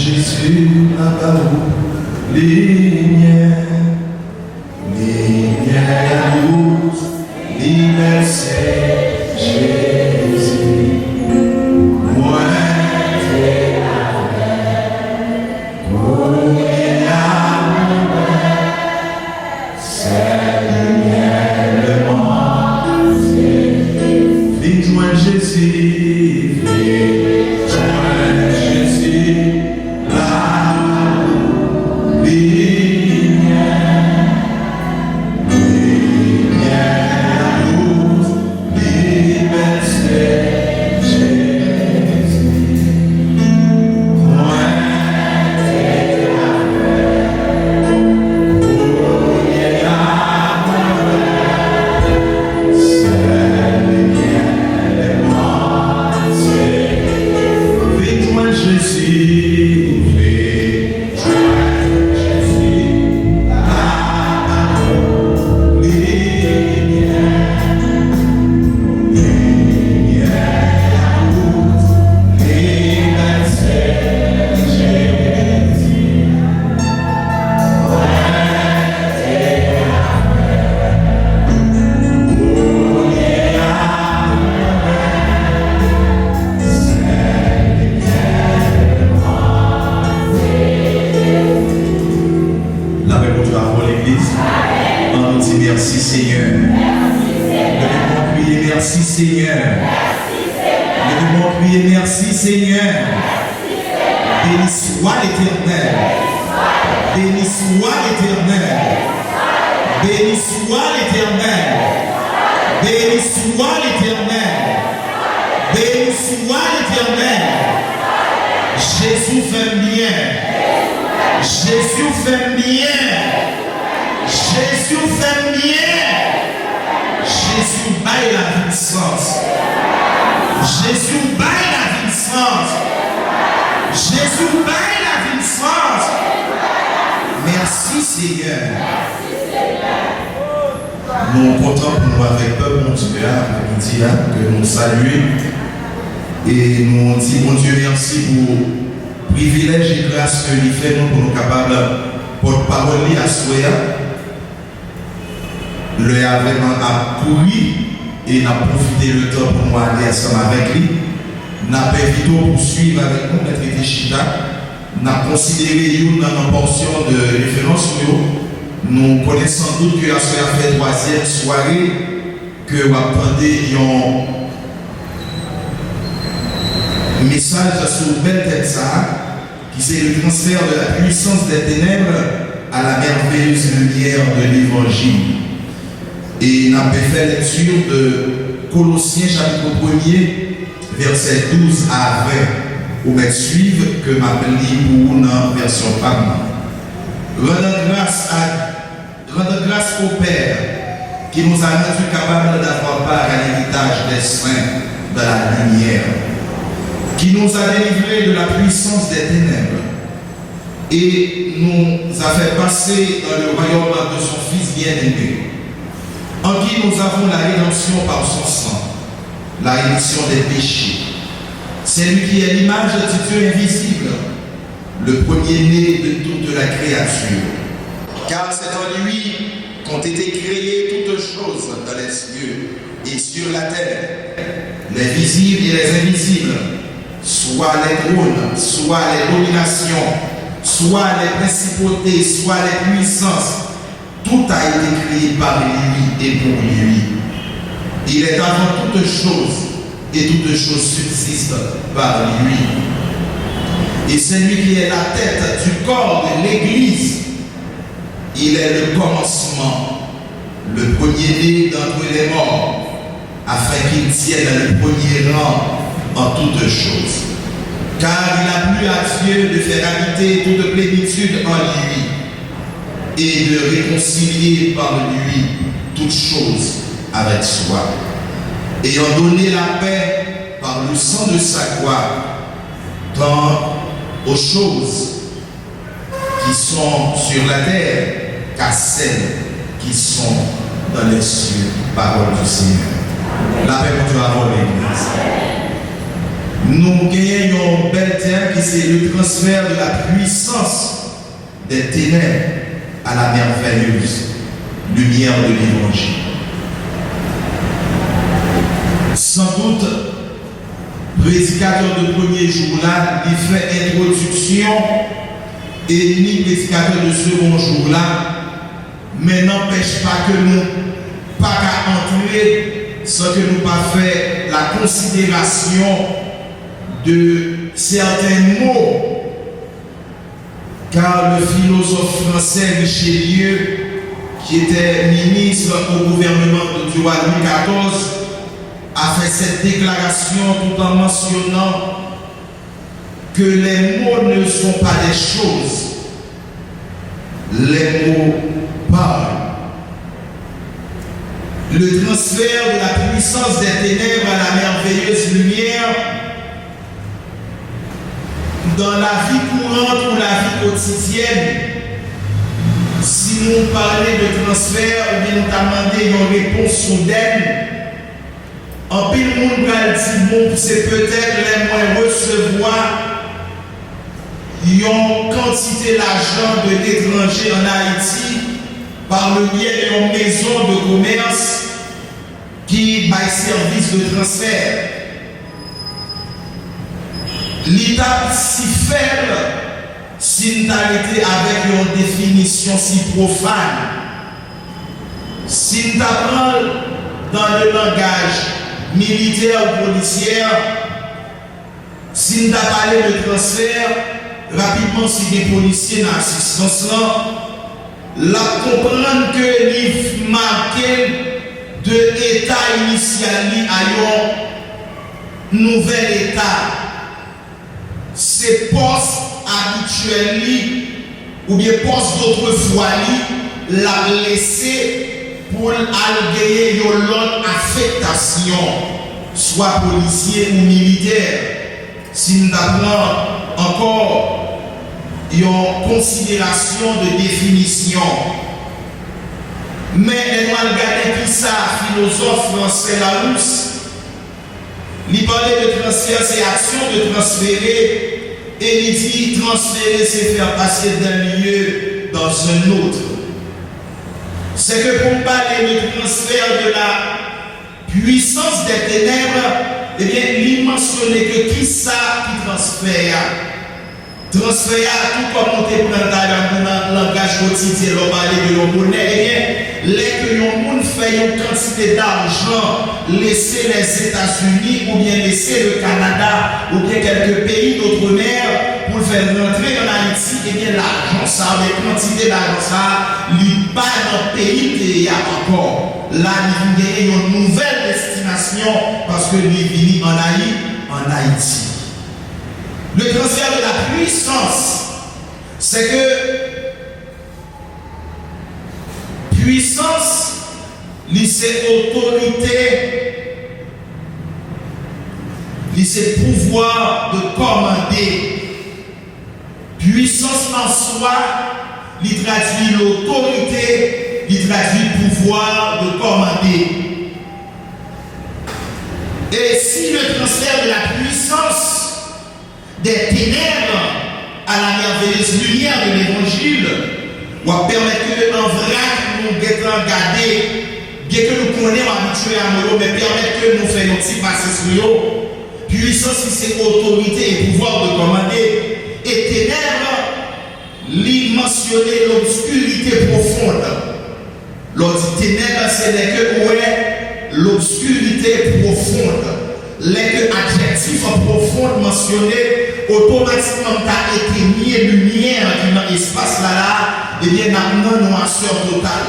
Jésus, là-bas, lumière, lumière, luz, universelle, Jésus. Moi, t'es avec, c'est lumière, le monde, vite-moi Jésus, vite-moi Jésus, là, lumière, lumière, luz, universelle, Jésus. Moi, t'es merci Seigneur. Nous prier merci Seigneur. Nous prier merci Seigneur. Béni soit l'Éternel. Béni soit l'Éternel. Béni soit l'Éternel. Béni soit l'Éternel. Béni soit l'Éternel. Jésus fait bien. Jésus fait bien. Jésus fait bien. Jésus baille la puissance. Jésus baille la puissance. Jésus baille la puissance. Merci Seigneur. Nous comptons pour nous avec peuple, mon Dieu, que nous saluons. Et nous disons, mon Dieu, merci pour le privilège et grâce que nous fait nous pour nous capables porte-parole à Soya. Le vraiment a couru et n'a profité le temps pour nous aller ensemble avec lui. N'a pas évité de poursuivre avec nous, notre Téchita. N'a considéré une portion de référence. Nous connaissons sans doute que la soirée a fait troisième soirée que vous attendez un message sur Beltetsa qui c'est le transfert de la puissance des ténèbres à la merveilleuse lumière de l'évangile. Et nous avons fait lecture de Colossiens chapitre 1er, versets 12 à 20, où nous suivre que m'a lu pour une version PAM. Rendons grâce au Père qui nous a rendu capables d'avoir part à l'héritage des saints de la lumière, qui nous a délivrés de la puissance des ténèbres et nous a fait passer dans le royaume de son Fils bien-aimé, en qui nous avons la rédemption par son sang, la rémission des péchés. C'est lui qui est l'image du Dieu invisible, le premier-né de toute la créature. Car c'est en lui qu'ont été créées toutes choses dans les cieux et sur la terre, les visibles et les invisibles, soit les trônes, soit les dominations, soit les principautés, soit les puissances. Tout a été créé par lui et pour lui. Il est avant toutes choses et toutes choses subsistent par lui. Et c'est lui qui est la tête du corps de l'Église. Il est le commencement, le premier-né d'entre les morts, afin qu'il tienne le premier rang en toutes choses. Car il a plu à Dieu de faire habiter toute plénitude en lui et de réconcilier par lui toutes choses avec soi, ayant donné la paix par le sang de sa croix, tant aux choses qui sont sur la terre qu'à celles qui sont dans les cieux. Parole du Seigneur. La paix pour toi, l'Église. nous gagnons un bel terme qui c'est le transfert de la puissance des ténèbres à la merveilleuse lumière de l'évangile. Sans doute, prédicateur de premier jour là, il fait introduction et ni prédicateur de second jour là, mais n'empêche pas que nous pas qu'à entrer sans que nous pas fait la considération de certains mots, car le philosophe français Richelieu, qui était ministre au gouvernement du roi Louis XIV, a fait cette déclaration tout en mentionnant que les mots ne sont pas des choses, les mots parlent. Le transfert de la puissance des ténèbres à la merveilleuse lumière dans la vie courante ou la vie quotidienne, si nous parlons de transfert ou bien nous demandons une réponse soudaine, en pile monde va dire bon, c'est peut-être les moins recevoir une quantité d'argent de l'étranger en Haïti par le biais d'une maison de commerce qui baille service de transfert. L'étape si faible, si nous arrêtons avec une définition si profane, si nous apprenons dans le langage militaire ou policier, si nous parlons de transfert, rapidement si des policiers dans l'assistance là, comprendre que l'IF marqué de l'état initial à un nouvel état. Ces postes habituels ou bien postes d'autrefois l'a laissé pour alléguer une autre affectation, soit policier ou militaire. Si nous apprenons encore une considération de définition, mais nous allons regarder qui ça, philosophe français Larousse. Il parlait de transfert, c'est action de transférer, et il dit transférer, c'est faire passer d'un lieu dans un autre. C'est que pour parler de transfert de la puissance des ténèbres, eh bien, il mentionnait que qui ça qui transfère. Transfert, tout comme on te prend dans le langage quotidien, on parle de la monnaie, eh bien, les que le monde fait une quantité d'argent, laisser les États-Unis ou bien laisser le Canada ou bien quelques pays d'outre-mer pour faire rentrer en Haïti, et bien l'argent ça, les quantités d'argent ça, il pas dans le pays qu'il y a encore. Là, il vient une nouvelle destination parce que il vient en Haïti. Le transfert de la puissance, c'est que puissance, c'est autorité, c'est pouvoir de commander. Puissance en soi, il traduit l'autorité, il traduit pouvoir de commander. Et si le transfert de la puissance des ténèbres à la merveilleuse lumière de l'évangile va permettre que en vrai nous regarder, bien que nous connaissons habitués à nous, mais permettre que nous fassions un petit passer sur eux. Puissance, c'est autorité et pouvoir de commander. Et ténèbres, lui mentionner l'obscurité profonde. L'autre ténèbres, c'est les que ouais, l'obscurité profonde. Les adjectifs profonds mentionnés, automatiquement, tu as été mis lumière qui dans l'espace là, et bien, nous une noirceur totale.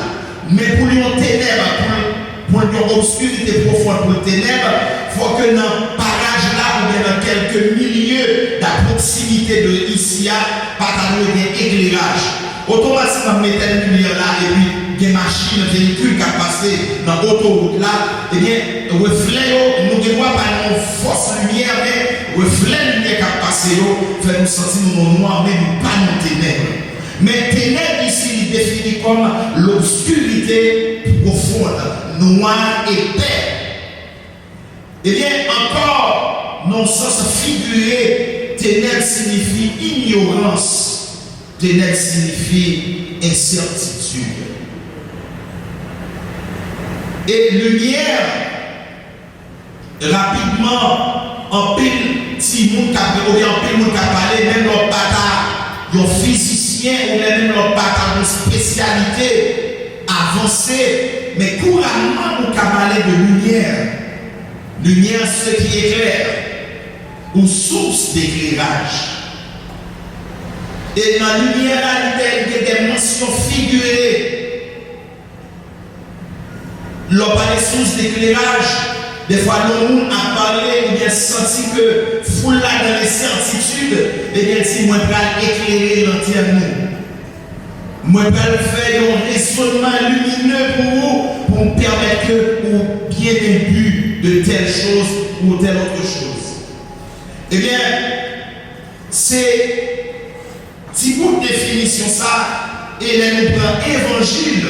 Mais pour les ténèbres, pour une obscurité profonde, pour les ténèbres, il faut que dans le parage là, ou bien dans quelques milieux de proximité de ici, pas de éclairage. Automatiquement, mettre une lumière là, et puis des machines, des véhicules qui passent dans l'autoroute là, eh bien, reflet, nous ne devons pas une force lumière, mais reflet lumière qui passe, fait nous sentir nous noirs, mais nous pas nous ténèbres. Mais ténèbres ici, il définit comme l'obscurité profonde, noire et paix. Eh bien, encore non sens figuré, ténèbres signifie ignorance, ténèbres signifie incertitude. Et lumière, rapidement, en pile, si moun ka parler, même leur bata, yon physicien ou même leur bata de spécialité avancée, mais couramment nous ka parler de lumière. Lumière, ce qui éclaire, ou source d'éclairage. Et dans la lumière, il y a des mentions figurées. L'on parle de source d'éclairage. Des fois, l'on a parlé ou bien senti que foule là dans les certitudes, et bien si moi je vais éclairer l'entièrement. Moi je vais faire un raisonnement lumineux pour vous, pour me permettre que vous bien imbu de telle chose ou telle autre chose. Eh bien, c'est si vous définissez ça, et là nous prenons évangile,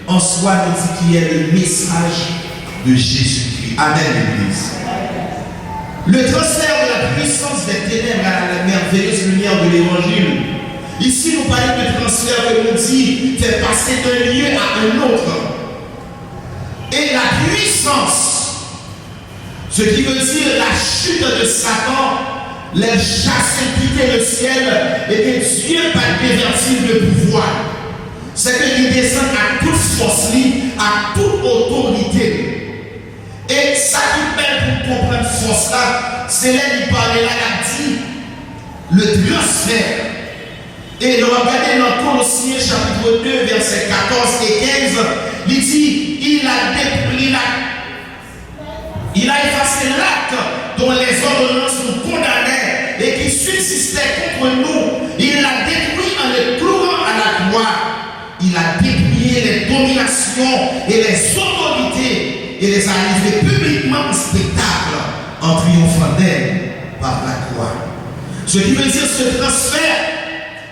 en soi nous dit qu'il y a le message de Jésus-Christ. Amen, l'Église. Le transfert de la puissance des ténèbres à la merveilleuse lumière de l'Évangile. Ici, nous parlons de transfert que nous dit fait passer d'un lieu à un autre. Et la puissance, ce qui veut dire la chute de Satan, les chasser, quitter le ciel, et que Dieu va dévertir le pouvoir. C'est qu'il descend à toute force, à toute autorité. Et ça qui permet pour comprendre force là, c'est là qu'il parlait là, il a dit le transfert. Et nous regardons dans Colossiens chapitre 2, versets 14 et 15, il dit il a effacé l'acte dont les ordonnances nous condamnaient et qui subsistait contre nous. Il l'a détruit en le clouant à la croix. Il a dépouillé les dominations et les autorités et les a livrés publiquement au spectacle en triomphant d'elle par la croix. Ce qui veut dire ce transfert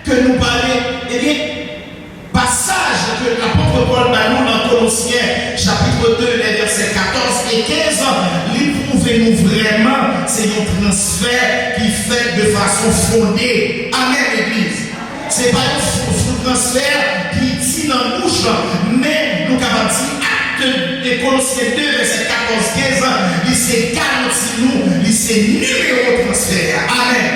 que nous parlons, eh bien, passage que l'apôtre Paul Banou dans Colossiens chapitre 2, les versets 14 et 15, lui prouvez-nous vraiment, c'est un transfert qui fait de façon fondée. Amen, l'Église. Ce n'est pas un transfert qui dit dans la bouche, mais nous avons dit acte de Colossiens 2, verset 14-15, il s'est garanti nous, il s'est numéro transfert. Amen.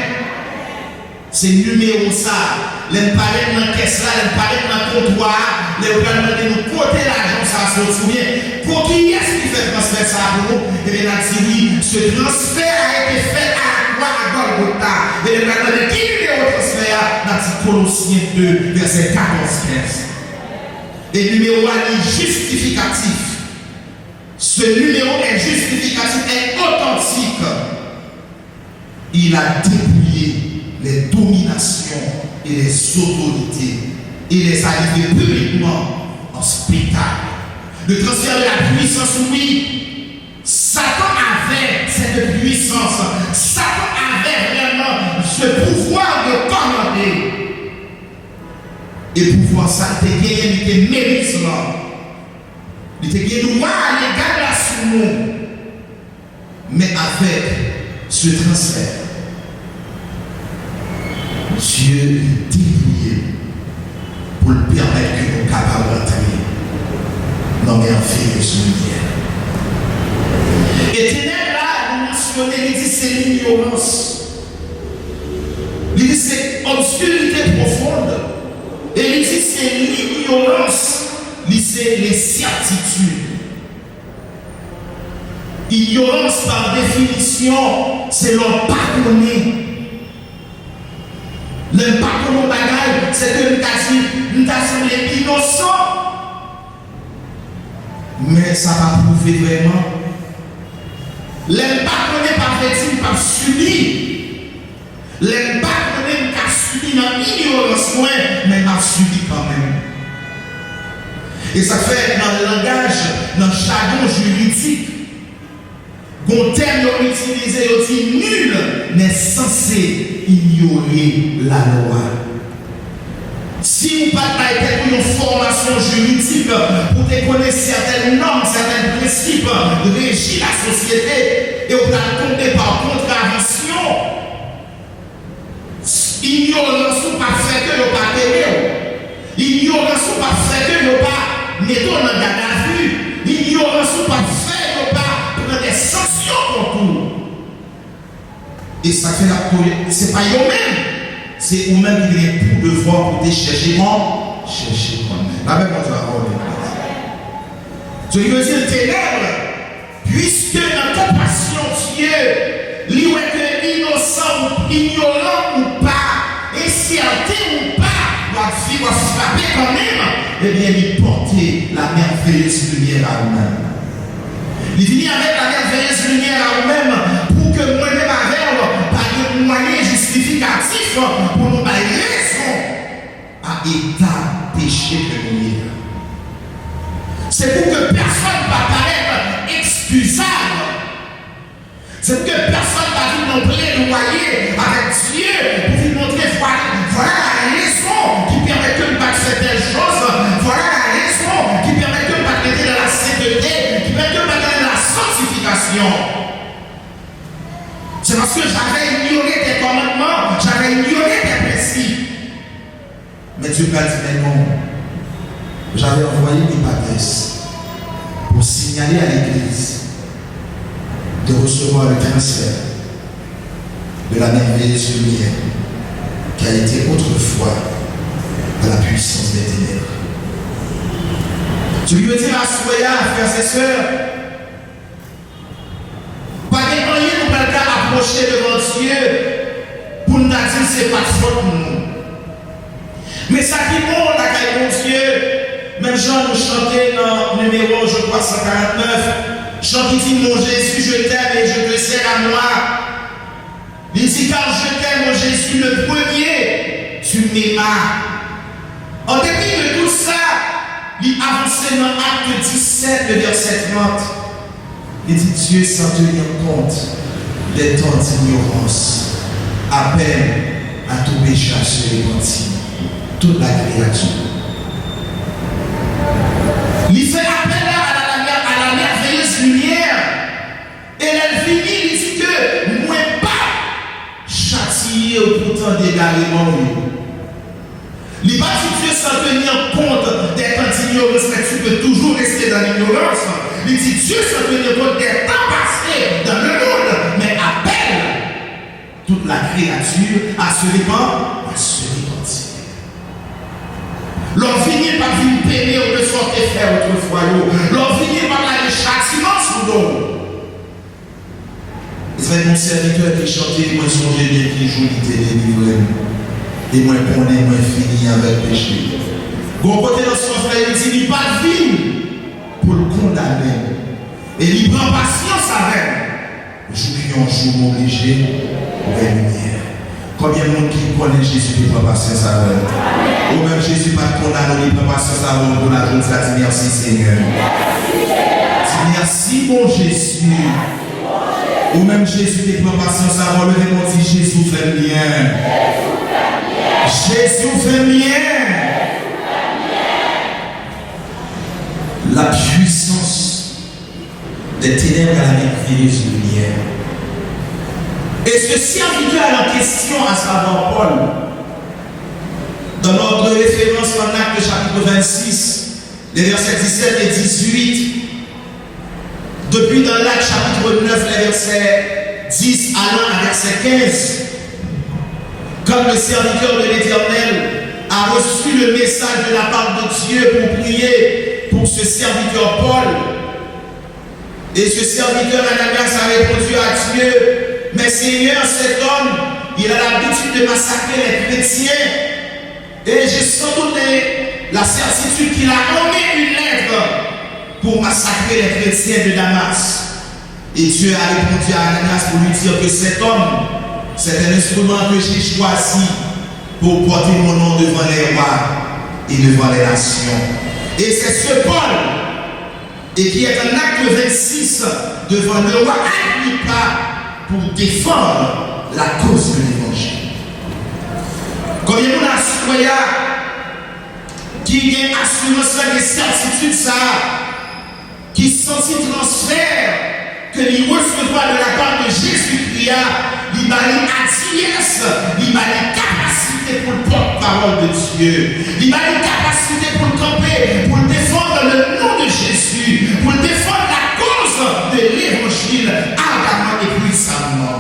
C'est numéro ça. Les parents dans la caisse là, les parents dans le comptoir, les parents nous côté l'argent, ça se souvient. Pour qui est-ce qui fait transfert ça pour nous? Et bien, on a dit oui, ce transfert a été fait à la croix à Golgotha. Et les parents de qui numéro transfert? On a dit Colossiens 2, verset 14-15. Et le numéro est justificatif. Ce numéro est justificatif, est authentique. Il a dépouillé les dominations et les autorités et les a livrés publiquement en spectacle. Le transfert de la puissance, oui, Satan avait cette puissance. Satan avait vraiment ce pouvoir de commander. Et pouvoir ça, il était mérissement. Il était droit à l'égal à son nom. Mais avec ce transfert, Dieu est dépouillé pour le permettre que nous capables d'entrer dans merveilleuse lumière. Et ténèbres là, nous mentionnons, il dit c'est l'ignorance. Il dit c'est obscurité profonde. Et il dit c'est l'ignorance, il c'est les certitudes. Ignorance par définition, c'est l'on pas connaît. Le pas qu'on bagaille, c'est que nous sommes innocents. Mais ça va prouver vraiment. Le pas qu'on est pas fait, pas subi. Le pas qu'on est pas subi dans l'ignorance, mais pas subi quand même. Et ça fait dans le langage, dans le jargon juridique, qu'on terme utilisé, on dit nul n'est censé ignorer la loi. Si vous n'avez pas une formation juridique pour connaître certaines normes, certains principes régir la société, et vous allez tomber par contre intervention, ignorance ou pas fait que vous pas aimé, ignorance ou pas fait que vous pas mettons dans garde à vue, ignorance ou pas fait que vous pas prendre des sanctions contre vous. Et ça fait la c'est pas vous-même, c'est vous-même qui avez pour devoir pour te chercher comment chercher moi-même. La même chose à ce qui veut dire ténèbres, puisque dans ta passion, Dieu, lui est que innocent ou ignorant ou pas, incertain ou pas, la vie va frapper quand même, eh bien, il porter la merveilleuse lumière à nous-mêmes. Il vient avec la merveilleuse lumière à nous-mêmes pour que moi-même avec, par des moyens justificatifs, pour nous donner raison à état péché que nous sommes. C'est pour que personne ne va paraître excusable. C'est pour que personne ne va vous montrer le loyer avec Dieu pour vous montrer voilà la raison qui permet que nous fassions certaines choses. Voilà la raison qui permet que nous fassions dans la sainteté, qui permet que nous fassions dans la sanctification. C'est parce que j'avais ignoré tes commandements, j'avais ignoré tes principes. Mais Dieu m'a dit, mais non. J'avais envoyé des papiers pour signaler à l'Église de recevoir le transfert de la merveilleuse lumière qui a été autrefois dans la puissance des ténèbres. Je lui veux dire à Soya, frères et sœurs, pas de moyen pour ne pas approcher devant Dieu pour nous dire que ce n'est pas de faute pour nous. Mais ça qui est bon, la caille mon Dieu, même Jean nous chantait dans le numéro, je crois, 149, chant qui dit, mon Jésus, je t'aime et je te sers à moi. Il dit, car je t'aime, mon Jésus, le premier, tu m'aimas. En dépit de tout ça, il avançait dans Acte 17, le verset 30. Il dit, Dieu, sans tenir compte des temps d'ignorance, appelle à tout péché à se repentir. Toute la créature. Il fait appel à la merveilleuse lumière. Et elle finit, il dit que moi pas châtier pourtant d'également. Il va dire Dieu sans tenir compte des temps d'ignorance, mais tu peux toujours rester dans l'ignorance. Il dit Dieu sans tenir compte des temps passés dans le monde, mais appelle toute la créature à se répandre, à se repentir. L'on finit par venir peiner au dessous de faire autrefois. L'on finit par la châtiment sous l'eau. C'est mon serviteur qui chantait, moi songeais bien qui joue, qui était délivré. Et moi connais, moi fini avec le péché. Bon côté dans son frère, il dit, il n'est pas venu pour le condamner. Et il prend patience avec. Jour qui en jour m'obligé pour la lumière. Combien de monde qui connaît Jésus qui prend patience avec? Ou même Jésus pas condamné, il prend patience avec pour la journée. Ça dit merci Seigneur. Dis merci mon Jésus. Ou même Jésus qui prend patience avec le démon dit Jésus fait bien. Jésus fait bien. La puissance des ténèbres à la merveilleuse lumière. Et ce serviteur en question, à savoir Paul, dans notre référence en Acte chapitre 26, les versets 17 et 18, depuis dans l'Acte chapitre 9, les versets 10 allant à verset 15, comme le serviteur de l'Éternel a reçu le message de la part de Dieu pour prier pour ce serviteur Paul, et ce serviteur Ananias a répondu à Dieu, mais Seigneur, cet homme, il a l'habitude de massacrer les chrétiens. Et j'ai sans doute la certitude qu'il a nommé une lettre pour massacrer les chrétiens de Damas. Et Dieu a répondu à Ananias pour lui dire que cet homme, c'est un instrument que j'ai choisi pour porter mon nom devant les rois et devant les nations. Et c'est ce Paul, et qui est en Acte 26 devant le roi Agrippa, pour défendre la cause de l'évangile. Combien de citoyens qui ont assurance et certitude ça, qui sont transfert que nous recevons de la part de Jésus-Christ Jésus, il a une hardiesse, il a une capacité pour le porte-parole de Dieu. Il a une capacité pour le camper, pour défendre le nom de Jésus, pour défendre la cause de l'évangile ardemment et puissamment.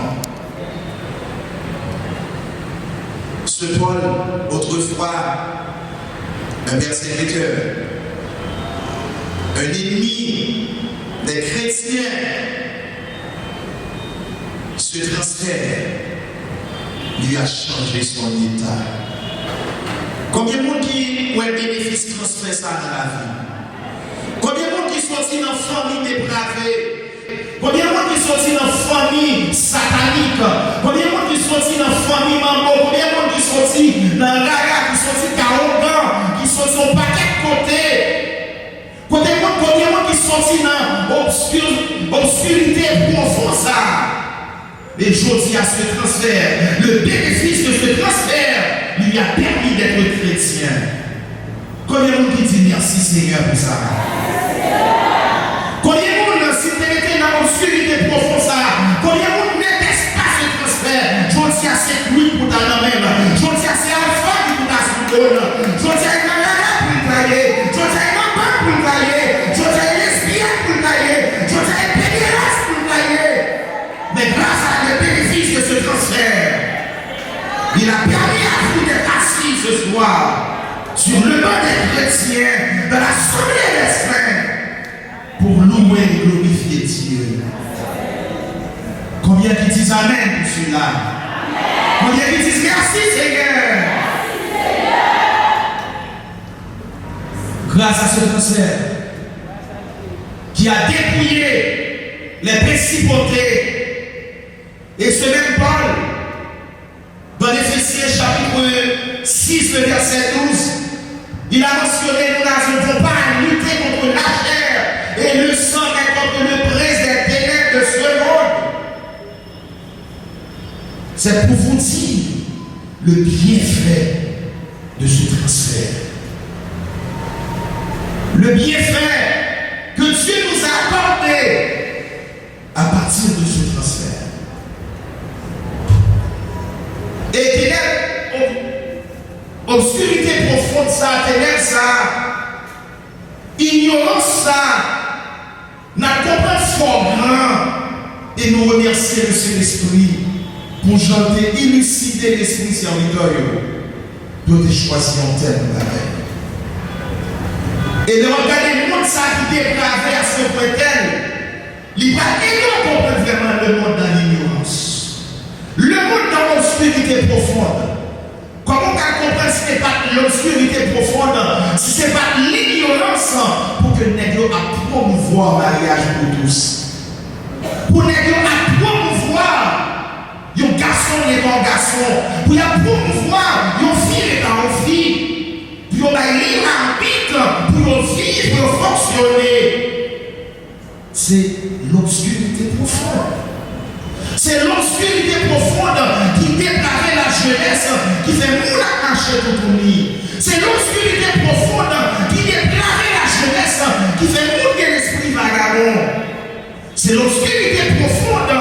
Ce Paul, autrefois, un persécuteur, un ennemi des chrétiens, ce transfert lui a changé son état. Combien de monde qui ont un bénéfice transfert ça dans la vie? Combien de monde qui sont sortis dans la famille dépravée? Combien de monde qui sont sortis dans la famille satanique? Combien de monde qui sont sortis dans la famille mambo? Combien de monde qui sont sortis dans la raya, qui sont sortis 40 ans, qui sont sur paquet de côté? Combien de monde qui sont sortis dans l'obscurité profonde ça? Et je dis à ce transfert, le bénéfice de ce transfert lui a permis d'être chrétien. Combien de monde qui dit merci Seigneur pour ça? Combien de monde, si tu étais dans l'obscurité profonde ça, combien de monde n'était pas ce transfert? Je dis à cette nuit pour ta même. Je dis à ces enfants qui pour ta seconde. Je dis à une nana pour le tailler. Je dis à une maman pour le tailler. Je dis à une lesbienne pour le tailler. Je dis à une pédéraste pour le tailler. Mais grâce à le bénéfice de ce transfert, il a permis à vous d'être assis ce soir sur le banc des chrétiens de l'Assemblée des saints pour louer et glorifier Dieu. Combien qui disent Amen pour cela? Combien qui disent merci Seigneur? Grâce à ce transfert qui a dépouillé les principautés. Et ce même Paul, dans l'Éphésiens chapitre 6, le verset 12, il a mentionné nous n'avons pas à lutter contre la chair et le sang, mais contre le prince des ténèbres de ce monde. C'est pour vous dire le bienfait de ce transfert. Le bienfait que Dieu nous a accordé à partir de ce transfert. Et ténèbres, obscurité profonde, ça, ténèbres, ça, ignorance, ça, n'a pas fort grand. Et nous remercions le Saint-Esprit pour chanter, élucider l'esprit serviteur, doit être choisi en termes avec. Et de regarder le monde, ça qui dépravé à ce point tel, il va aider à comprendre vraiment le monde dans l'ignorance. Le monde dans l'obscurité profonde. Comment on comprend si ce n'est pas l'obscurité profonde, si ce n'est pas l'ignorance, pour que nous a promouvoir le mariage pour tous. Pour nous a promouvoir un garçon et un garçon. Pour nous promouvoir une fille et une fille. Pour nous libre arbitre, pour nous vivre, pour nous fonctionner. C'est l'obscurité profonde. C'est l'obscurité profonde qui dépravait la jeunesse, qui fait mourir la marcher tout pour lui. C'est l'obscurité profonde qui dépravait la jeunesse, qui fait mourir l'esprit vagabond. C'est l'obscurité profonde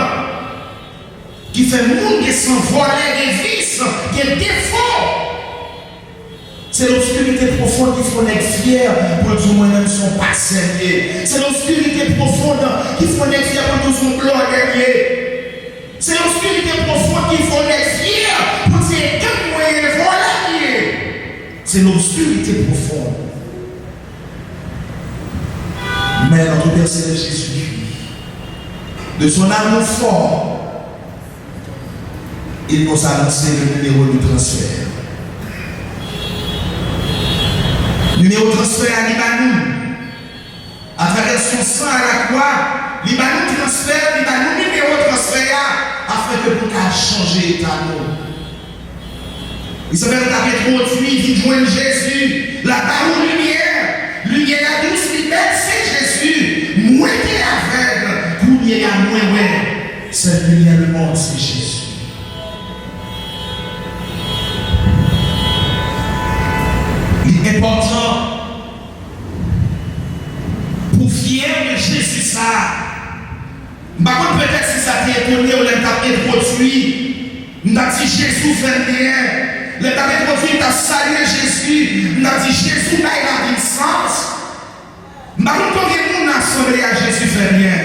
qui fait mourir sans voler des vices, qui est défaut. C'est l'obscurité profonde qui faut être fier pour dire moi-même son pas sérieux. C'est l'obscurité profonde qui faut être fier pour dire son gloire dernier. C'est l'obscurité profonde qu'il faut être fier pour dire que moyen voilà. C'est l'obscurité profonde. Mais notre Père Céleste Jésus, de son amour fort, il nous a annoncé le numéro de transfert. Numéro de transfert à Libanon. À travers son sang à la croix, Libanon transfert, Libanon numéro de transfert, afin que nous puissions changer l'état. Il s'appelle introduit, il joint Jésus, la parole lumière, lumière à douce, lumière, c'est Jésus. Moi qui est aveugle, pour lui à moi, cette lumière le monde, c'est Jésus. Il est important pour fier de Jésus ça. Par contre, peut-être si ça t'a étonné ou l'a introduit. N'a dit Jésus fait rien. Le t'a introduit, t'a salué Jésus. N'a dit Jésus n'a la vie sens. Ma combien de monde a assemblé à Jésus fait rien.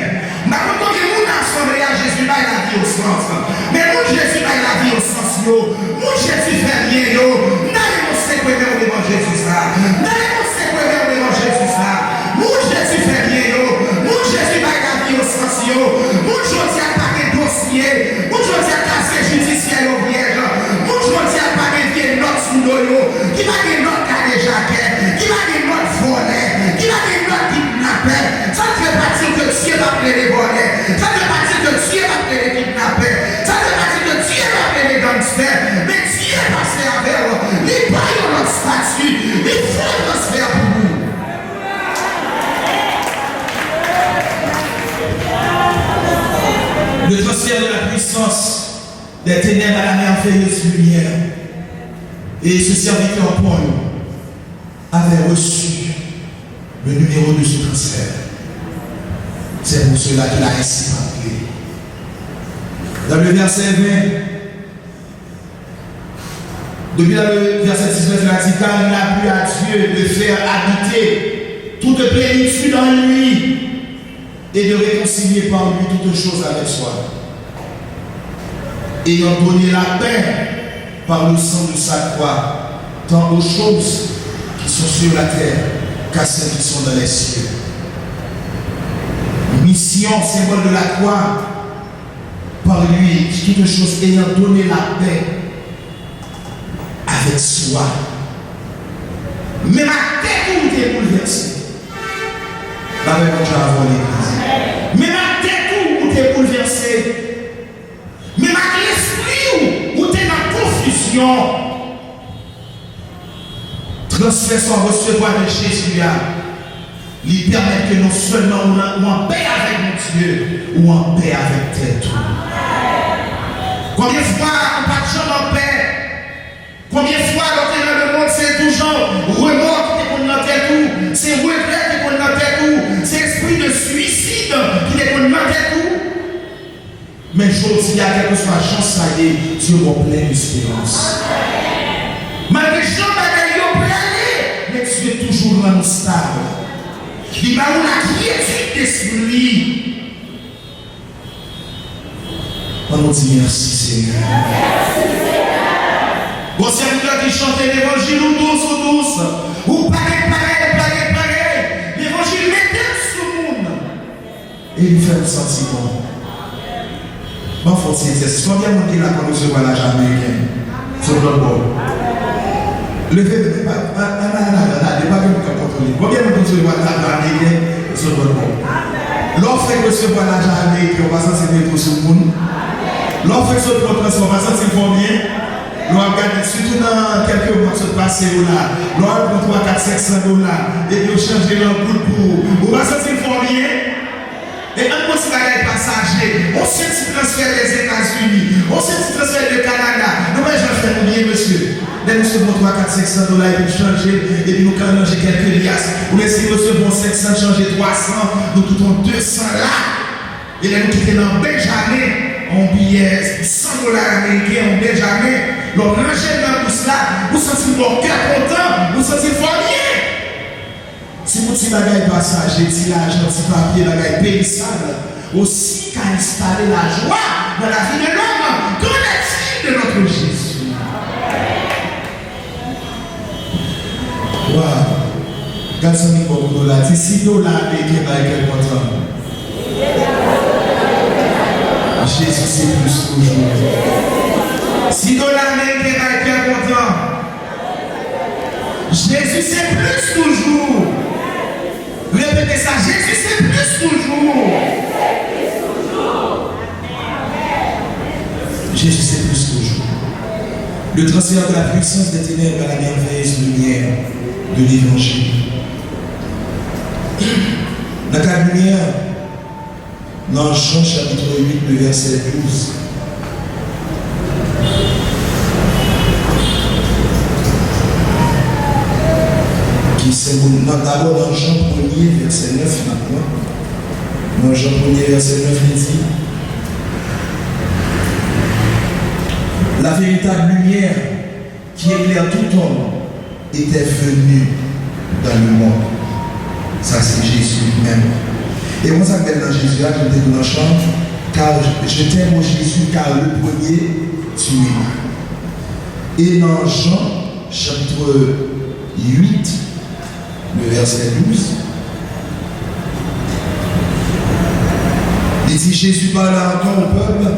Ma combien de monde a assemblé à Jésus n'a la vie au sens. Mais mon Jésus n'a la vie au sens yo. Mon Jésus fait rien yo. N'a pas se quoi au devant Jésus ça. N'a pas se quoi au devant Jésus ça. Mon Jésus fait rien yo. Mon Jésus n'a la vie au sens yo. Mon Jésus a pas de dossier. Mon Jésus a cassé judiciaire au vierge. Mon Jésus a pas de vieille note sous l'eau. Qui va des notes à des jaquettes. Qui va des notes volées. Qui va des notes kidnappées. Ça ne fait pas dire que Dieu va appeler les volets. Ça ne fait pas dire que Dieu va appeler les kidnappés. Ça ne fait pas dire que Dieu va appeler les gangsters. Mais Dieu va se faire avec eux. Il paye notre statut. Il faut transférer pour vous. Le transfert de la puissance des ténèbres à la merveilleuse lumière. Et ce serviteur Paul avait reçu le numéro de ce transfert. C'est pour cela qu'il a ainsi appelé. Dans le verset 20, depuis le verset 19, il a dit car il a plu à Dieu de faire habiter toute plénitude en lui et de réconcilier par lui toutes choses avec soi. Ayant donné la paix par le sang de sa croix, tant aux choses qui sont sur la terre qu'à celles qui sont dans les cieux. Mission, symbole de la croix, par lui, toutes choses ayant donné la paix avec soi. Mais ma tête où t'es bouleversée. La même chose avant l'église. Mais ma tête où t'es bouleversée. Mais ma l'esprit où t'es dans confusion. Transfert sans recevoir de Jésus. Il permet que non seulement ou en paix avec mon Dieu, ou en paix avec tes tout. Combien de fois on pas de gens en paix? Combien de fois dans le monde c'est toujours remords qui est dans tes tout, c'est regret qui est dans tes tout, c'est esprit de suicide qui est dans tes tout. Mais je dis à quelque soit chance ça y est, Dieu m'a plein d'espérance. Malgré Jean Bagaillon peut aller, mais Dieu est toujours dans le stable. Il va où la quiétude d'esprit. On nous dit merci Seigneur. Bon serviteur qui chante l'évangile ou douce, ou pareil, l'évangile mettez sur le monde. Et il fait le sentiment. Bon, faut dire, c'est combien de monde qui l'a connu sur la Jamaïcaine, sur le bord. Levez, pas que vous contrôlez. Combien de monde qui sur la Jamaïcaine, sur le bord. L'offre que recevoir la Jamaïcaine, on va s'en servir pour ce monde. L'offre sur le transformation, c'est combien? L'on regarde surtout dans quelques mois se passer là. L'on a 3, 4, 500 $. Et puis on change leur bout pour. On va sortir combien? Et un petit bagage passager, on sait si transfert des États-Unis, on sait si transfert du Canada. Nous, je fais combien, monsieur? Dès nous recevons 3, 4, 500 $, et puis changer, et puis nous allons manger quelques liasses. Ou laissez nous recevons 500, changer 300, nous quittons 200 là. Et là, nous quittons dans Benjamin, on billet 100 $ américains, on Benjamin. L'on range dans tout cela, vous sentez mon cœur content, vous sentez fort bien. Si vous avez un bagage passager, si l'argent, si papier, bagage périssable, aussi qu'à installer la joie dans la vie de l'homme, qu'en est-il de notre Jésus? Waouh! Regarde ce niveau de $. Si $, américain va être content. Jésus, c'est plus toujours. Si $, américain va être content. Jésus, c'est plus toujours. Répétez ça, Jésus c'est plus toujours. Jésus c'est plus toujours. Le transfert de la puissance des ténèbres à la merveilleuse lumière de l'évangile. Dans la lumière, dans Jean chapitre 8, le verset 12. D'abord dans Jean 1er, verset 9 maintenant. Dans Jean 1er, verset 9, il dit La véritable lumière qui éclaire tout homme était venue dans le monde. Ça, c'est Jésus lui-même. Et moi, ça me met dans Jésus, je me dis dans la chambre, car je t'aime au Jésus, car le premier, tu m'aimes. Et dans Jean, chapitre 8, le verset 12, il dit, Jésus parle encore au peuple,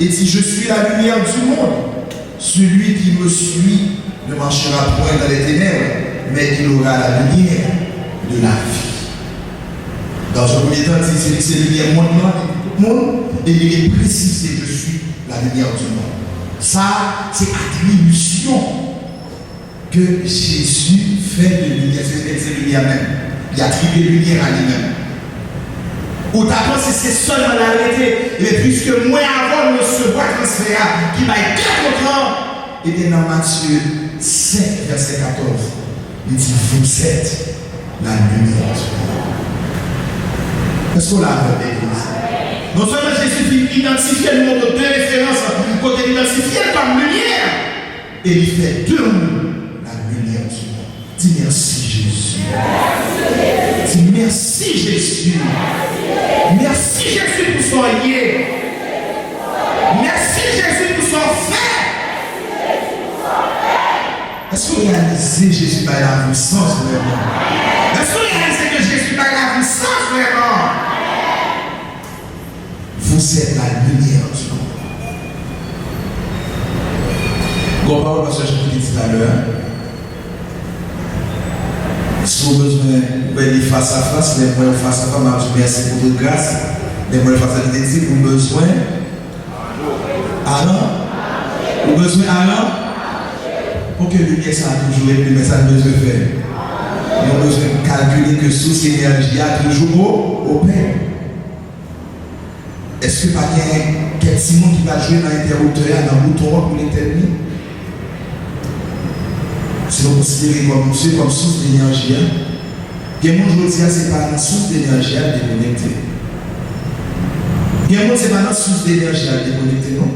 et dit, je suis la lumière du monde. Celui qui me suit ne marchera point dans les ténèbres, mais il aura la lumière de la vie. Dans un premier temps, il dit, c'est la lumière monde, et il est précisé, je suis la lumière du monde. Ça, c'est attribution que Jésus fait de lumière. C'est lumière même. Il attribue lumière à lui-même. Ou d'abord, c'est seulement la vérité. Mais puisque moi, avant de recevoir transfert qui m'a été content, et bien dans Matthieu 5, verset 14, il dit, vous êtes la lumière du monde. Est-ce qu'on l'a fait l'église? Non seulement Jésus identifie le monde de deux références, côté identifié comme lumière, et il fait de nous la lumière du monde. Dis merci Jésus. Dis merci Jésus. Merci Jésus pour son lié. Merci Jésus pour son fait. Est-ce que vous réalisez Jésus par la puissance vraiment? Est-ce que vous réalisez que Jésus par la puissance vraiment? Vous êtes la lumière du monde. Bon, parole parce que je vous l'ai dit tout à l'heure. Si vous avez besoin de face à face, les moyens face à face, je merci pour votre grâce. Les moyens face à face, vous avez besoin. Alors, vous avez besoin alors pour que le lumière ça a toujours été, mais ça a besoin de faire. Nous avons besoin de calculer que source énergie a toujours au pain. Est-ce que pas quelqu'un qui va jouer dans l'interrupteur, dans le bouton pour l'éternité? Si vous considérez comme source d'énergie, bien moi je dis c'est pas une source d'énergie à déconnecter. Bien moi c'est pas une source d'énergie à déconnecter non.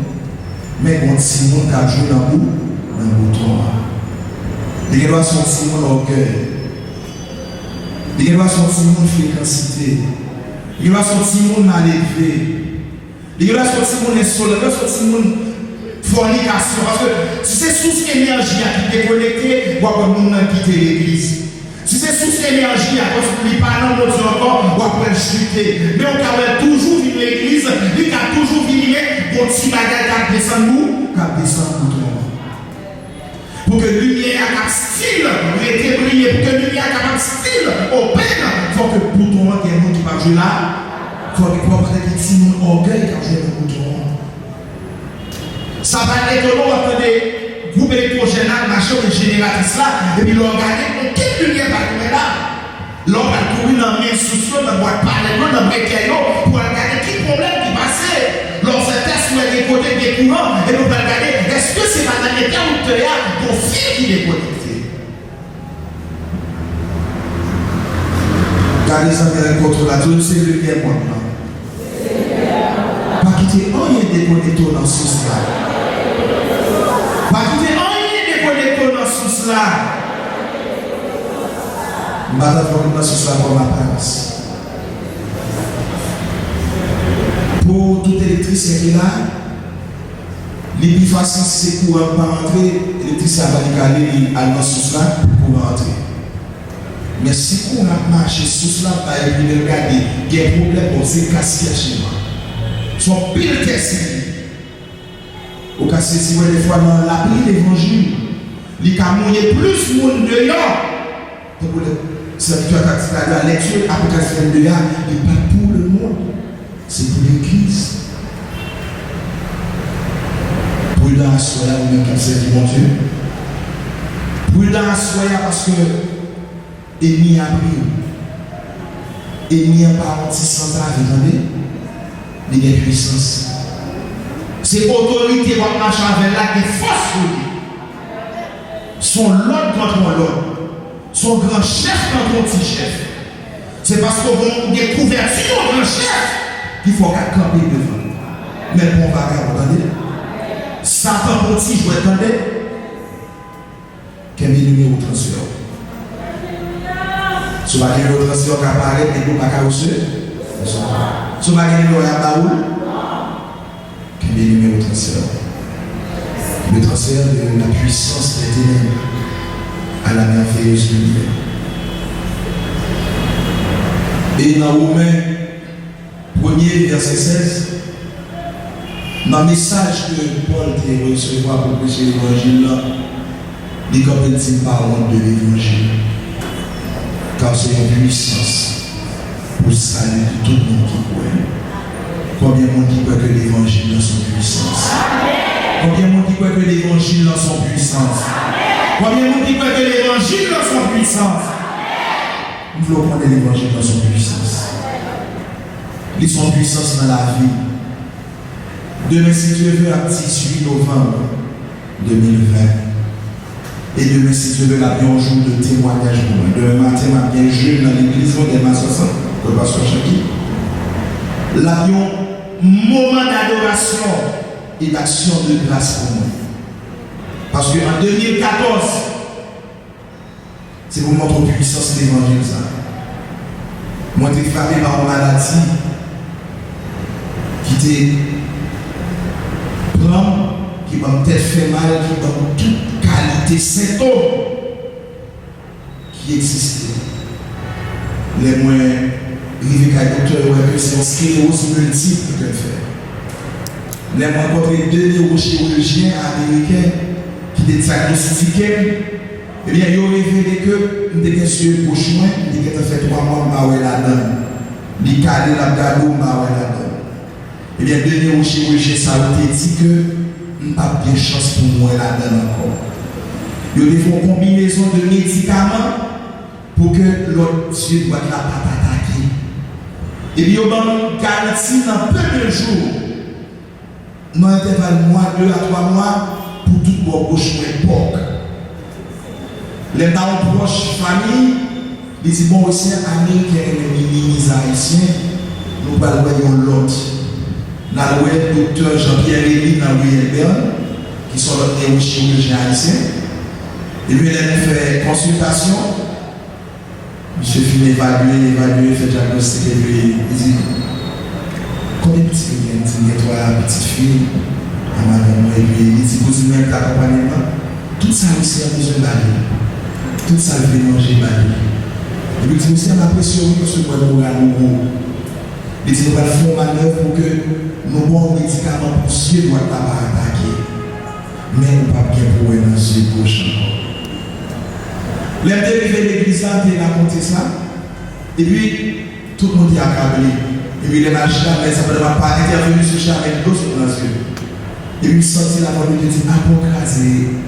Mais quand si on a joué dans le bouton, il doit sortir mon orgueil, il doit sortir mon fréquencité, il doit sortir mon mal élevé. Il doit sortir mon insolence, il doit sortir mon fornication. Parce que si c'est sous énergie qui est déconnecté, on va pas quitter l'église. Si c'est sous énergie, parce qu'on ne pas dans notre encore, on va chuter. Mais on va toujours vivre l'église, il a toujours vivre, bon petit bagage qui descend nous, qui descend nous. Pour que la lumière ait style, rester briller, pour que la lumière ait style, au peine, il faut que le bouton qui est qui va jouer là. Il faut que mon orgueil quand je le bouton. Ça va être étonnant entendre groupe électrogène, machin de génératrice là, et puis l'on regarde, quelle lumière va trouver là? L'on va courir dans mes sous-sols, dans boîte parallèlement, dans mes caillots, pour regarder quel problème qui passait. L'on se teste sur les côtés des courants, et l'on va regarder, est-ce que c'est dans l'interrupteur ton fil qui est connecté? Regardez ça, bien contre la zone, c'est le lumière maintenant. Pas quitter rien déconnecté dans ce là. Pas quitter rien déconnecté dans ce là. Madame, dans ce là comme apparence. Pour tout électricien qui est là, les plus faciles c'est pour pas rentrer, l'électricien va aller à ce là pour rentrer. Mais si on a marché sous cela, et puis regarder, il y a un problème, c'est cassé chez moi. Son pile test. Au cas si des fois dans la pile l'évangile, il a mouillé plus de monde dehors. Pour le serviteur de la lecture, Apocalypse 22, il n'est pas pour le monde, c'est pour l'église. Prudent à soi, ou même comme c'est dit mon Dieu. Prudent à soi parce que ennemi a pris. Ennemi a pas anti-santé, vous entendez? Il y a puissance. C'est autorité qui va marcher avec là qui force. Son l'autre contre l'autre. Son grand chef contre mon petit chef. C'est parce qu'on a des couvertures au grand chef qu'il faut qu'à camper devant. Mais bon, va regarder. Satan pour ti jouer attendez. Quel numéro transfert? Si vous avez un numéro transfert qui apparaît et vous n'avez pas reçu, si vous avez un numéro à baoul, quel numéro transfert? Le transfert de la puissance des ténèbres à la merveilleuse lumière. Et dans Romains 1er verset 16, dans le message que Paul a reçu pour prêcher l'évangile, il dit parole de l'évangile. Car c'est une puissance pour saluer tout le monde qui croit. Combien de monde qui croit que l'évangile dans son puissance? Combien de monde qui croit que l'évangile dans son puissance? Combien de monde qui croit que l'évangile dans son puissance? Nous voulons prendre l'évangile dans son puissance. Il son puissance dans la vie. Demain, si Dieu veut, à 18 novembre 2020. Et demain, si Dieu veut, la bien jour de témoignage pour moi. Demain matin, ma bien jeune dans l'église, on est ma 60, pour le pasteur Chaki. L'avion, moment d'adoration et d'action de grâce pour moi. Parce qu'en 2014, c'est pour montrer puissance de l'évangile. Moi, j'ai été frappé par une maladie qui était prendre, qui m'a peut-être fait mal, qui m'a toute qualité symptômes qui existaient. Les moyens, arrivés à docteur, que c'est une sclérose multiple que fait. Les moyens rencontré deux neurochirurgiens américains qui étaient diagnostiqués. Eh bien, ils ont révélé que nous étions sur le chemin, nous avons fait 3 mois, nous avons là-dedans. Nous avons calé l'abdalo, nous avons là-dedans. Eh bien, deux neurochirurgiens, ça a été dit que nous n'avons pas de chance pour moi là-dedans encore. Ils ont fait une combinaison de médicaments pour que l'autre Dieu ne va pas attaquer. Et puis, ils ont garanti dans peu de jours, dans l'intervalle mois, 2 à 3 mois, pour tout le monde gauche ou époque. Les parents proches, famille, ils disent bon, aussi, américain et minimise haïtien, nous parlons l'autre. Nous avons le docteur Jean-Pierre Elie, dans Louis-Hébert, qui sont les neurochirurgiens haïtiens. Et puis, il a fait consultation. Monsieur finit évaluer, fait diagnostic, et puis il dit combien de petits filles il dit, toi, petite fille, à madame, et puis il dit, vous avez un accompagnement. Tout ça aussi a besoin d'aller. Tout ça le fait manger d'aller. Et puis il dit, monsieur, on a pression parce que nous avons il dit, nous allons faire manœuvre pour que nos bons médicaments pour ceux qui ne doivent pas attaquer. Mais nous ne pouvons pas bien pour eux dans ce prochain. Les dérivés de l'église a raconté ça. Et puis, tout le monde est accablé. Et puis, les machins, mais ça ne va pas intervenir sur chaque dos sur nos yeux. Et puis, il sentit la voix de Dieu dire, apocraser,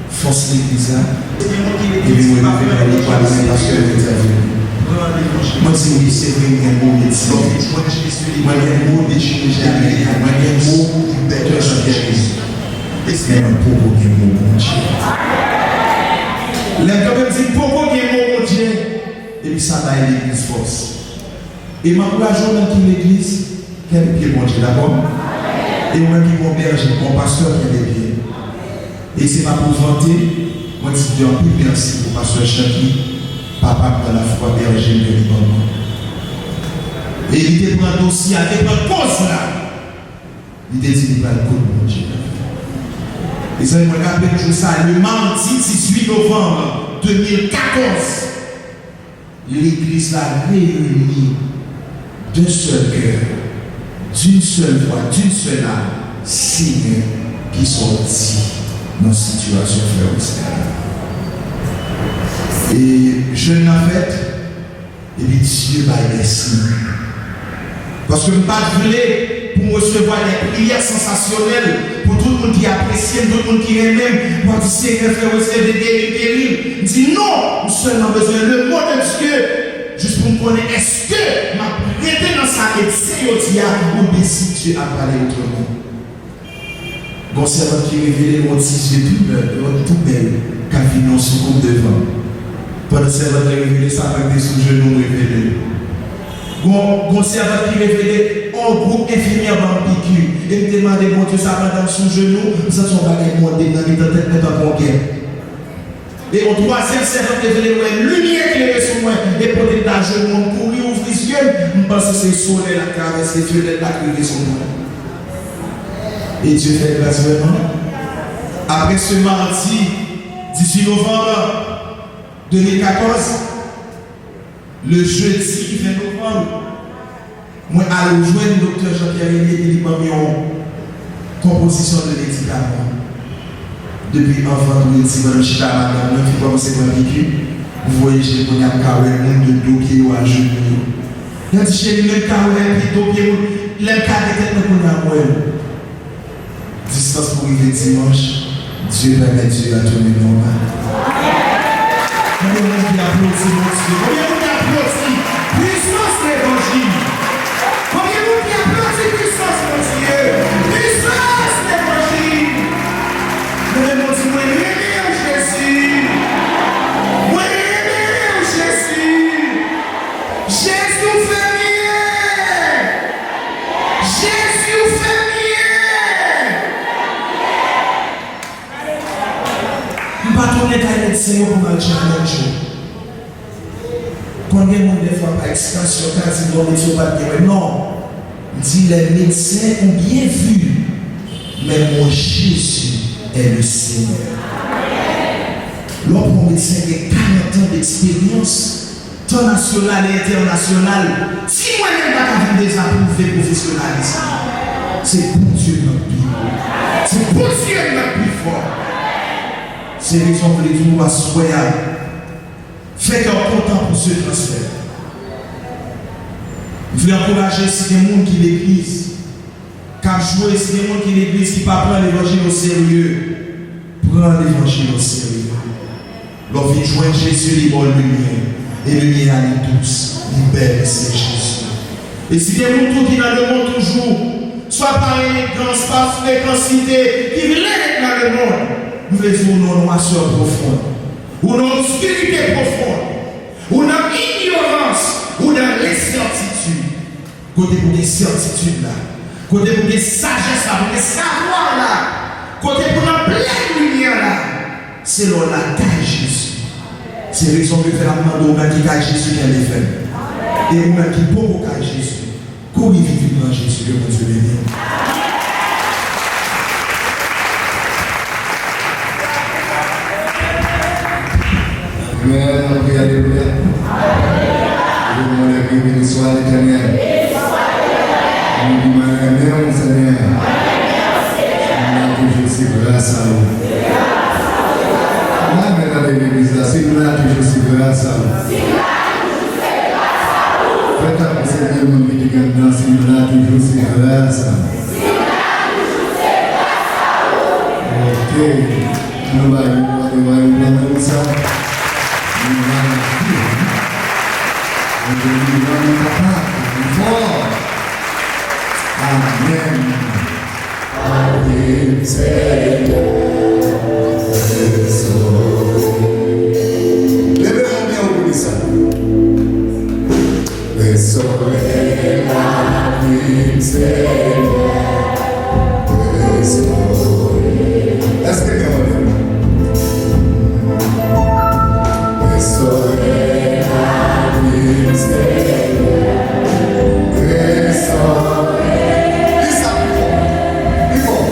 force l'église. Et puis, moi, je vais aller voir les parce que je intervenu. Moi, je dis, oui, c'est vrai, il y a un mot médecin. Moi, il y a un mot de chirurgien américain. Moi, il y a un mot du docteur Jean-Pierre. Et c'est un pauvre qui est mon Dieu. Les gens disent pourquoi il y a mon Dieu. Et puis ça va l'église force. Et ma courage dans l'église, quel pied mon Dieu d'abord. Et moi qui mon berger, mon pasteur qui est pieds. Et c'est ma pour vanter, moi je dis un peu merci pour pasteur Chaki, papa dans la foi berger de Liban. Et il était prendre dossier avec une cause là. Il était dit, il va le coup de mon Dieu. Et ça, je me rappelle toujours ça, le mardi 18 novembre 2014, l'église l'a réunie d'un seul cœur, d'une seule voix, d'une seule âme, signes qui sortit dans la situation frère. Et je l'ai fait, et puis Dieu m'a laissé. Parce que je ne pas voulais pour recevoir des prières sensationnelles, pour tout le monde qui apprécie, tout le monde qui aime, pour dire Seigneur, frère, c'est des guéris. Je dis non, nous seulement besoin le mot de Dieu, juste pour me connaître, est-ce que ma prêté dans sa médecine, ou décide Dieu à parler autrement. Bon, c'est votre qui révèle mon tissu tout belle, qui a fini en seconde devant. Pendant que c'est votre qui révèle ça avec des sous-genoux révélés. Bon, servant qui révélait un groupe infirmière dans le piqûre. et me demander, mon Dieu, ça madame son genou, ça son bagage monté dans les têtes de ta conquête. Et au troisième servant qui est venu, lumière éclairée sur moi, et pour les tâches, mon courir, ouvrir les yeux, je pense que c'est le soleil qui traverse les fenêtres, qui crié sur moi. Et Dieu fait grâce vraiment. Après ce mardi, 18 novembre 2014, le jeudi 20 novembre, moi, à rejoindre le docteur Jean-Pierre Rénier qui m'a mis en composition de médicaments. Depuis enfant, je suis dans le chita, je suis commencé à vécu. Vous voyez, j'ai donné un carré de dos qui est à genoux. Il a dit, j'ai le carré de dos qui est le carré de tête pour moi. Distance pour arriver dimanche, Dieu permet Dieu à tourner le moment. Combien de monde qui applaudit mon Dieu? Combien de monde qui applaudit? Puissance de l'évangile. Combien de monde qui applaudit puissance mon Dieu? Puissance de l'évangile. Combien de monde qui dit, moi, aimez Jésus. Moi, aimez Jésus. Jésus fait mieux. Jésus fait mieux. Je ne vais pas tourner dans les médecins pour me dire un jour. Combien de monde des fois par extension, quand ils vont mettre sur papier, non. Dit les médecins ont bien vu, mais mon Jésus est le Seigneur. L'autre médecin qui a 40 ans d'expérience, tant national et international, si moi-même pas des approuvés professionnalistes, c'est pour Dieu notre plus. C'est pour Dieu notre plus fort. C'est raison pour les nous assoyer. Faites un content pour ce transfert. Je veux encourager si des gens qui l'église, car jouer si des gens qui l'église qui ne prend pas l'évangile au sérieux, prend l'évangile au sérieux. L'on vient joindre Jésus, il va lumière, et lumière à nous tous, libère c'est Jésus. Et si des gens qui dans le monde toujours, soit par élégance, par fréquencité, qui viennent dans le monde, nous faisons une noirceur profonde, ou une obscurité profonde, ou une ignorance, ou dans l'incertitude. Côté pour des certitudes là, côté pour des sagesses là, pour des savoirs là, côté pour la pleine lumière là, c'est là la taille Jésus. C'est la raison que je fais la demande au même qui taille Jésus qui a les fait. Et au même qui peut au taille Jésus. Comment il vit dans Jésus, que mon Dieu bénisse. Amen. Alléluia. Je vous demande que béni soit l'Éternel. Nous vous remercions, Seigneur. Nous toujours si grâce à vous. Amen. Dans l'église, si nous avons toujours si grâce à vous. Faites à vous, Seigneur, nous qui nous si nous avons toujours si grâce à vous. Ok. Nous allons ça. Amen. Amen. Levez-moi bien au bout de ça. Le soleil, la vie, le soleil. Est-ce que bien on est? Le soleil, la vie, le soleil. Dis ça, il faut.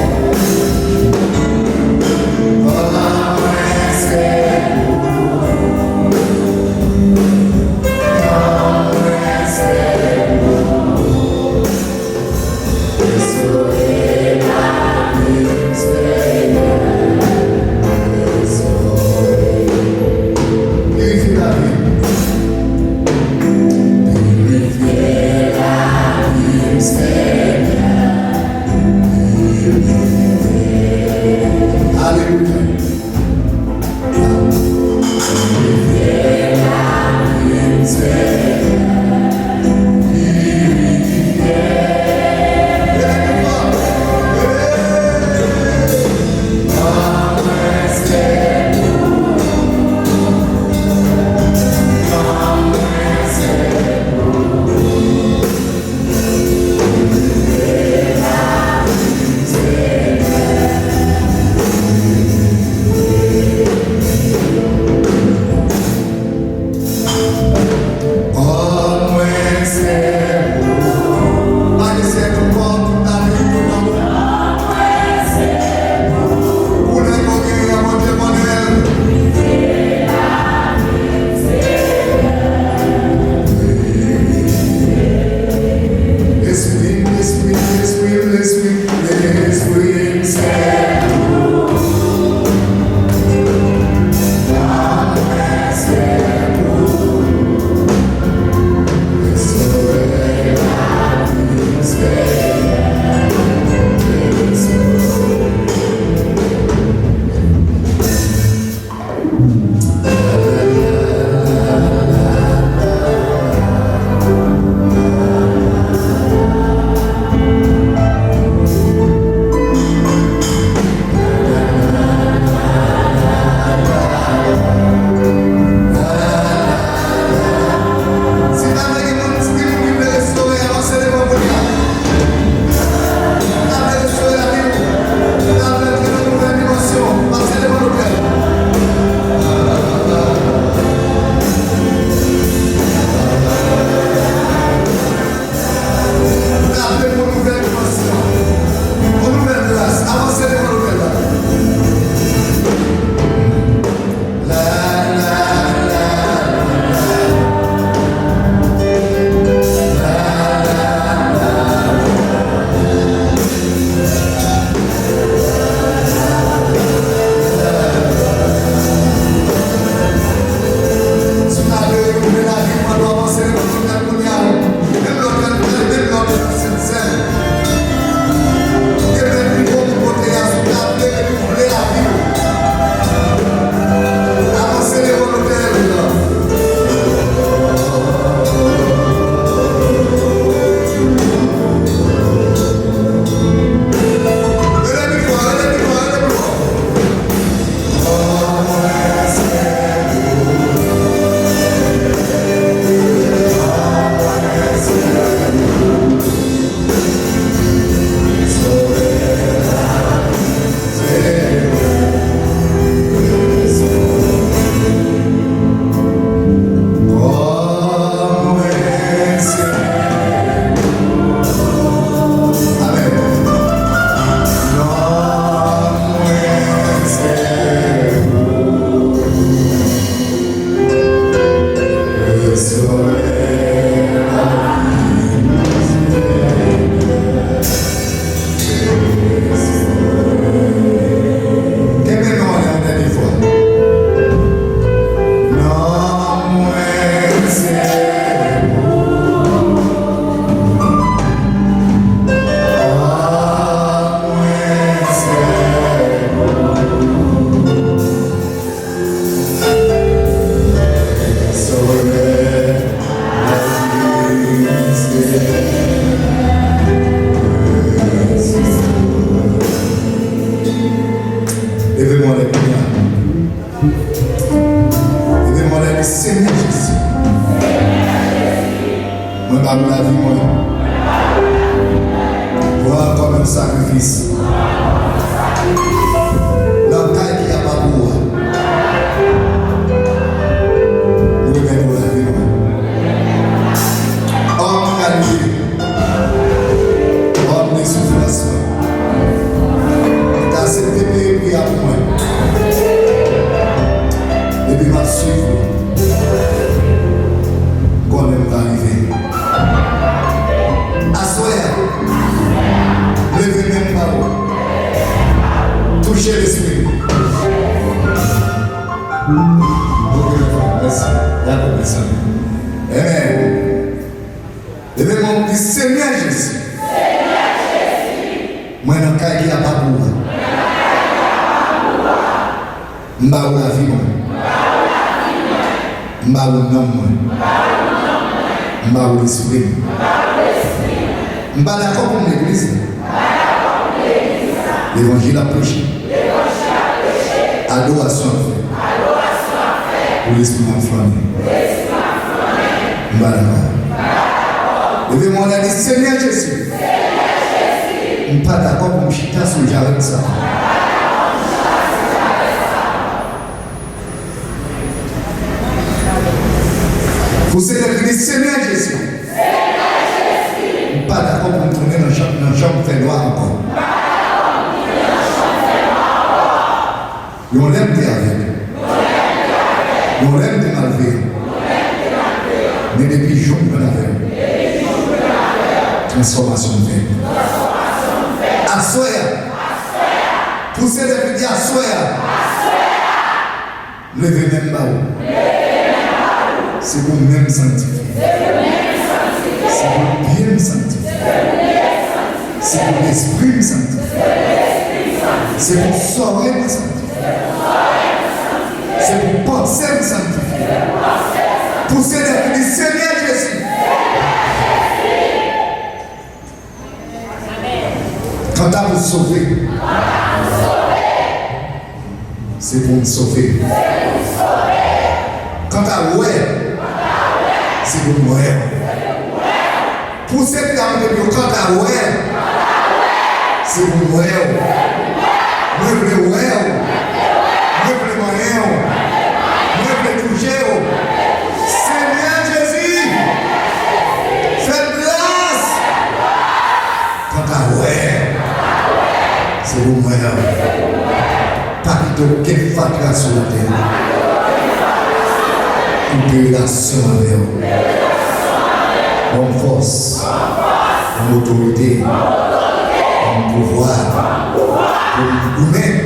Et bien, mon Seigneur Jésus. Moi, par la vie, moi. Voir comme un sacrifice. L'encaille qui a pas pour moi. Nous remettons la vie, moi. Homme calme. Homme de souffrance. Dans cette bébé, il y a pour moi. Et puis, ma suivre. Quand même va arriver. Assoya. Levez même pas haut. Touchez l'esprit. Merci. D'accord, merci. Amen. Levez mon petit Seigneur Jésus. Moi, je ne sais pas pour moi. Je ne sais pas la vie. Je ne sais pas le nom. Je ne sais pas l'esprit. Je ne suis pas d'accord pour l'église. L'évangile a prêché. Adoration à faire. Pour l'esprit enflammé. Je ne suis pas d'accord. Levez-moi la dit Seigneur Jésus. Je ne suis pas d'accord pour me chiter sur le jarret de ça. Vous êtes le Seigneur Jésus. Je ne suis pas d'accord pour me tourner dans le champ fait noir encore. On l'aime de avec. On l'aime de malveillant. Mais depuis jour de la veille. Transformation de vie. Assoya. Poussez les petits assoya. Levez même bas. C'est pour même sanctifier. C'est pour bien me sanctifier. C'est pour l'esprit me sanctifier. C'est pour soirée me sanctifier. C'est pour penser me sanctifier. Poussez les petits Seigneur Jésus. Quand à vous sauver, c'est pour me sauver. Quand à ouais, c'est pour moi. Poussez les petits quand à ouais, c'est pour moi. Moi, je veux ouais. Moi, je veux moyen. Moi, je veux toucher. Seigneur Jésus, faites place. Quand à ouais, c'est pour moi. Pas de aucune fatra sur la terre. Toute relation avec vous. Bonne force, en autorité, en pouvoir, pour nous mettre.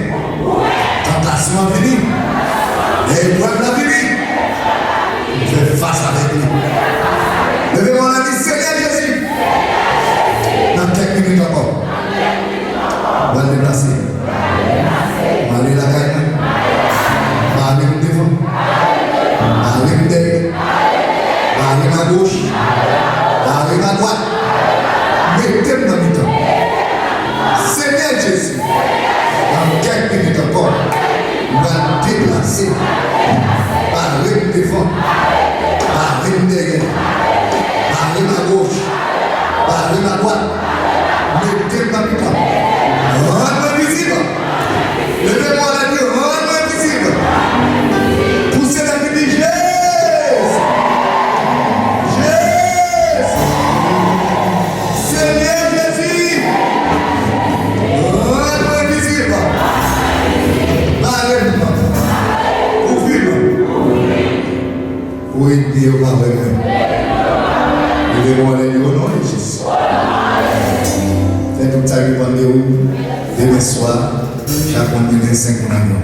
Tentation à venir. L'épreuve à venir. Fais face avec lui. Levez-moi la vie, Seigneur Jésus. Dans quelques minutes encore. On va le déplacer. On va aller la caille. On va aller devant. On va aller derrière. On va aller à gauche. On va aller à droite. Mettez-moi dans le temps. Seigneur Jésus. Dans quelques minutes encore. On va déplacer. Parler devant. Parler derrière. Parler à gauche. Parler à droite. Mettez-moi dans le temps. Rendre visible. Levez-moi la vie, rendre visible. Poussez la vie de Jésus. Jésus. Seigneur Jésus. Rendre visible. Parlez-moi. Ouvrez-moi. Oui, Dieu va vraiment. Levez-moi la vie au nom de Jésus. Faites tout ça qui va de vous. Demain soir, chacun de 5 ans.